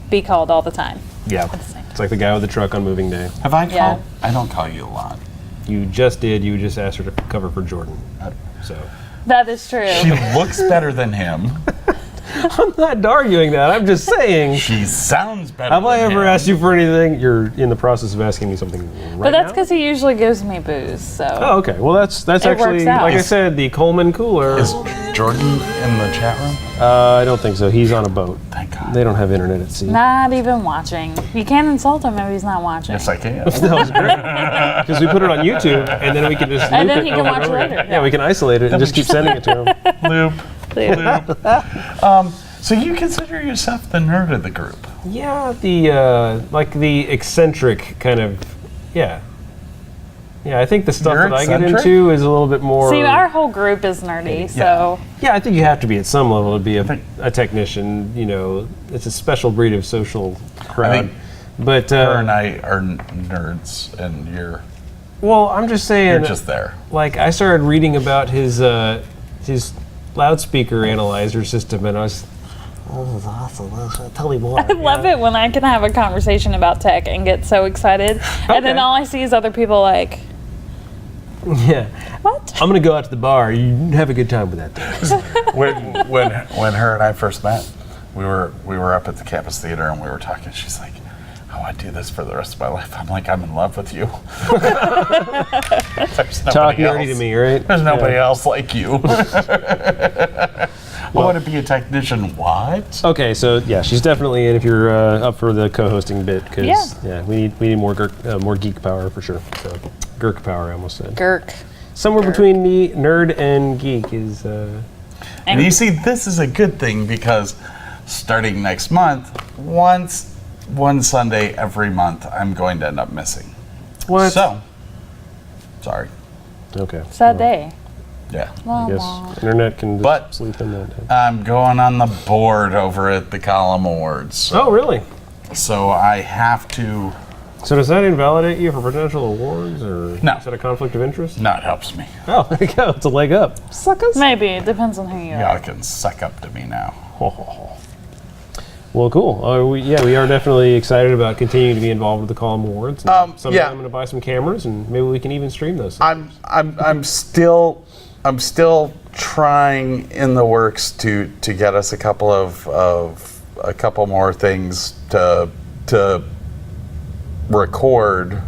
be called all the time. Yeah. the same It's like the guy with the truck on moving day. Have I Yeah. called? I don't call you a lot. You just did. You just asked her to cover for Jordan. So That is true. She looks better than him. I'm not arguing that. I'm just saying. She sounds better. Have I than ever him. asked you for anything? You're in the process of asking me something right But that's now? because he usually gives me booze. So Oh, okay. Well, that's It actually, works out. like I said, the Coleman cooler. Is Jordan in the chat room? I don't think so. He's on a boat. Thank God. They don't have internet at sea. not even watching. You can't insult him if he's not watching. Yes, I can. That was great. Because we put it on YouTube, and then we can just And loop then it he can over and watch it over later, again. yeah. Yeah, we can isolate it and just keep sending it to him. Loop. Dude. So you consider yourself the nerd of the group? Yeah, the eccentric kind of, yeah. Yeah, I think the stuff You're that I get eccentric? into is a little bit more. See, our whole group is nerdy, so Yeah, I think you have to be at some level to be a technician. You know, it's a special breed of social crowd. think But Her and I are nerds, and you're well, I'm just saying. just there. Like, I started reading about his loudspeaker analyzer system, and I was. Oh, this is awesome. Tell me more. I love it when I can have a conversation about tech and get so excited, and then Okay. all I see is other people like, Yeah. what? I'm gonna go out to the bar. You have a good time with that thing. When her and I first met, we were up at the campus theater and we were talking. She's like, "I want to do this for the rest of my life." I'm like, "I'm in love with you." There's Talk nobody nerdy else. to me, right? There's nobody Yeah. else like you. I want to be a technician. What? Okay, so yeah, she's definitely in if you're up for the co-hosting bit, because Yeah. we need more more geek power for sure. So Gurk power, I almost said. Gurk. Somewhere between me, nerd and geek is. And you see, this is a good thing because starting next month, one Sunday every month, I'm going to end up missing. What? So, sorry. Okay. Sad day. Yeah. I guess internet can just But- sleep in that. I'm going on the board over at the Column Awards. Oh, really? So I have to. So does that invalidate you for potential awards, or No. is that a conflict of interest? No, it helps me. Oh, there you go. It's a leg up. Suckers. Maybe it depends on who you Y'all are. can suck up to me now. Well, cool. We are definitely excited about continuing to be involved with the Column Awards. And someday yeah. I'm going to buy some cameras, and maybe we can even stream those. I'm still trying in the works to get us a couple more things to record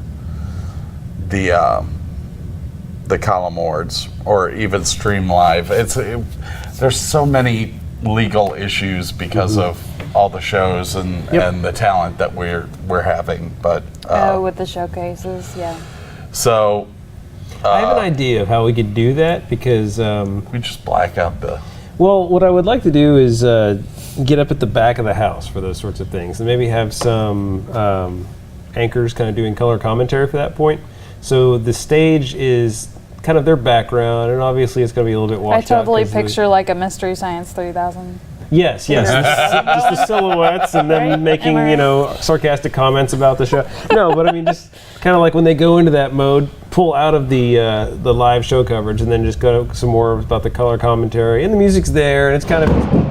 the Column Awards or even stream live. There's so many legal issues because of all the shows and the talent that we're having, but With the showcases, yeah. so I have an idea of how we could do that, because we just black out the. well, what I would like to do is get up at the back of the house for those sorts of things, and maybe have some anchors kind of doing color commentary for that point. So the stage is kind of their background, and obviously it's going to be a little bit I washed out. totally 'cause of the- picture like a Mystery Science 3000. Yes, just the silhouettes, and then Right? making, Am I right? sarcastic comments about the show. No, but I mean, just kind of like when they go into that mode, pull out of the live show coverage, and then just go some more about the color commentary, and the music's there, and it's kind of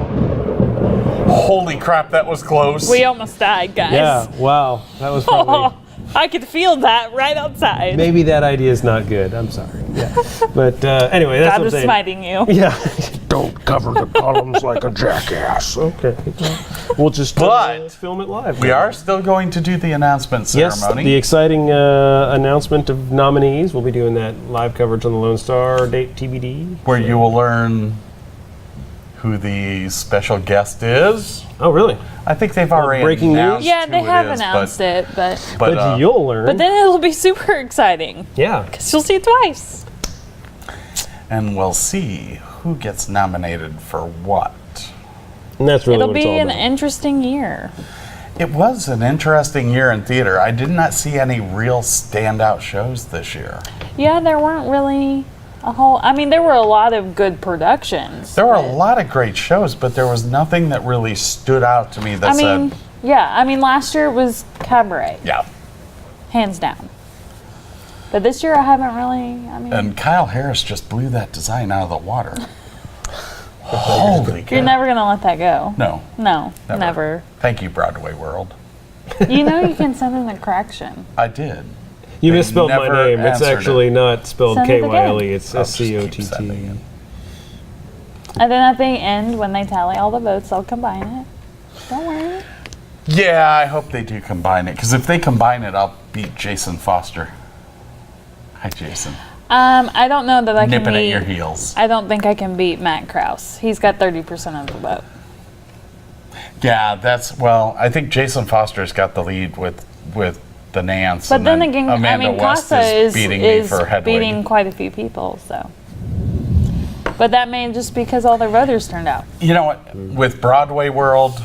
Holy crap, that was close. We almost died, guys. yeah. Wow, that was probably. I could feel that right outside. Maybe that idea is not good. I'm sorry. Yeah, but anyway, that's God what is I'm saying. smiting you. Yeah. Don't cover the columns like a jackass. Okay. We'll just But film it live. We are still going to do the announcement Yes, ceremony. the exciting announcement of nominees. We'll be doing that live coverage on the Lone Star, date TBD. where you will learn who the special guest is. Oh, really? I think they've already breaking news? announced Yeah, they who have it is, announced it, but But you'll learn. then it'll be super exciting yeah. because you'll see it twice. and we'll see who gets nominated for what. And that's really It'll what it's be all an about. interesting year. It was an interesting year in theater. I did not see any real standout shows this year. Yeah, there weren't really a whole. I mean, there were a lot of good productions. There were a but- lot of great shows, but there was nothing that really stood out to me that I mean, said, yeah. I mean, last year it was Cabaret, yeah. hands down. But this year I haven't really. I mean, And Kyle Harris just blew that design out of the water. Holy cow. you're never gonna let that go. No. No, never. Thank you, Broadway World. You know you can send in a correction. I did. You They misspelled my never name. It's answered actually it. not spelled Send it again. K-Y-L-E. It's I'll just keep S-C-O-T-T. sending it. And then at the end, when they tally all the votes, they'll combine it. Don't worry. Yeah, I hope they do combine it, because if they combine it, I'll beat Jason Foster. Hi, Jason. I don't know that I can Nipping at beat. your heels. I don't think I can beat Matt Krause. He's got 30% of the vote. Yeah, I think Jason Foster's got the lead with the Nance. But and then again, Amanda West Casa is beating me for Hedwig. beating quite a few people. So, but that may just because all their voters turned out. You know what? With Broadway World,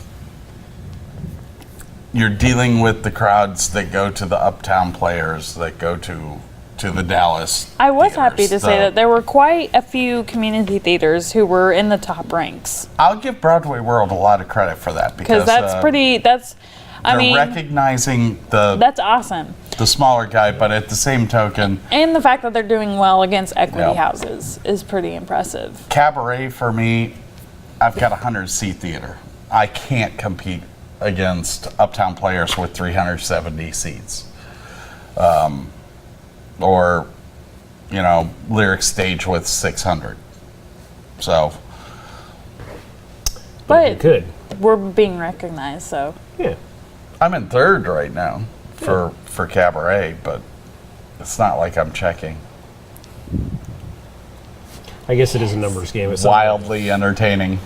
you're dealing with the crowds that go to the Uptown Players, that go to the Dallas. I was happy to theaters. say that there were quite a few community theaters who were in the top ranks I'll give Broadway World a lot of credit for that because that's pretty. That's, I they're mean, recognizing that's awesome. the smaller guy, but at the same token, And the fact that they're doing well against equity Yeah. houses is pretty impressive. Cabaret for me, I've got a 100-seat theater. I can't compete against Uptown Players with 370 seats. Or, Lyric Stage with 600. So, But Good. we're being recognized, so Yeah. I'm in third right now for Cabaret, but it's not like I'm checking. I guess it is a numbers game. It's Wildly entertaining.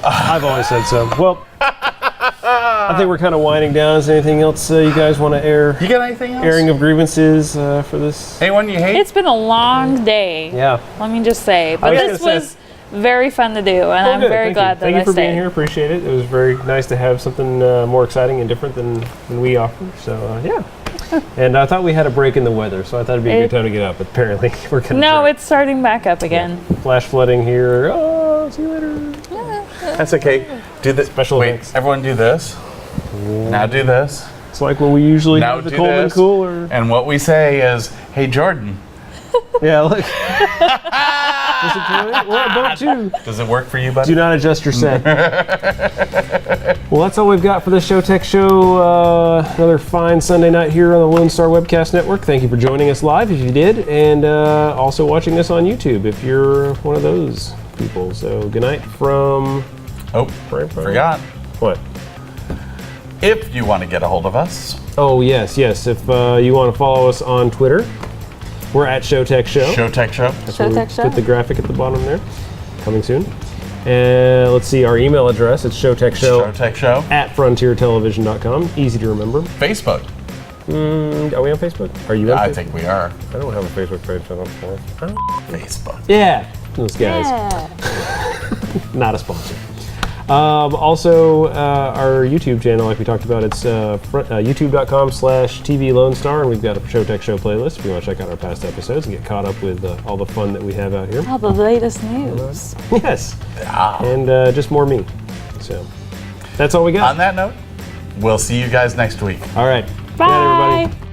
I've always said so. Well, I think we're kind of winding down. Is there anything else you guys want to air? You got anything else? Airing of grievances for this? Anyone you hate? it's been a long day. Yeah. Let me just say, I but was this gonna was very fun to do, and I'm Good, very thank glad you. that Thank I you for stayed. being here. Appreciate it. It was very nice to have something more exciting and different than we offer. So yeah. And I thought we had a break in the weather, so I thought it'd be a good time to get up. But apparently we're gonna. No, drink. it's starting back up again. Flash flooding here. Oh, see you later. That's okay. Do the Special Wait, thanks. everyone do this. Now do this. It's like when we usually Now do the do Coleman this. Cooler. And what we say is, "Hey Jordan, Yeah, look. What about you? does it work for you, buddy?" Do not adjust your set. Well, that's all we've got for the Show Tech Show. Another fine Sunday night here on the Lone Star Webcast Network. Thank you for joining us live if you did, and also watching us on YouTube if you're one of those people. So good night from... Oh, forgot. What? If you want to get a hold of us, Oh, yes. If you want to follow us on Twitter, we're at Show Tech Show. Show Tech Show. Show Tech Show. Put the graphic at the bottom there. Coming soon. And let's see, our email address, it's showtechshow Show Tech Show. at frontiertelevision.com. Easy to remember. Facebook. Are we on Facebook? Are you on I Facebook? think we are. I don't have a Facebook page. I don't know. Facebook. Yeah, those guys. Yeah. Not a sponsor. Also, our YouTube channel, like we talked about, it's youtube.com/TV Lone Star, and we've got a Show Tech Show playlist if you want to check out our past episodes and get caught up with all the fun that we have out here. All the latest news. Yes. And just more me. So that's all we got. On that note, we'll see you guys next week. All right. Good night, Bye. everybody.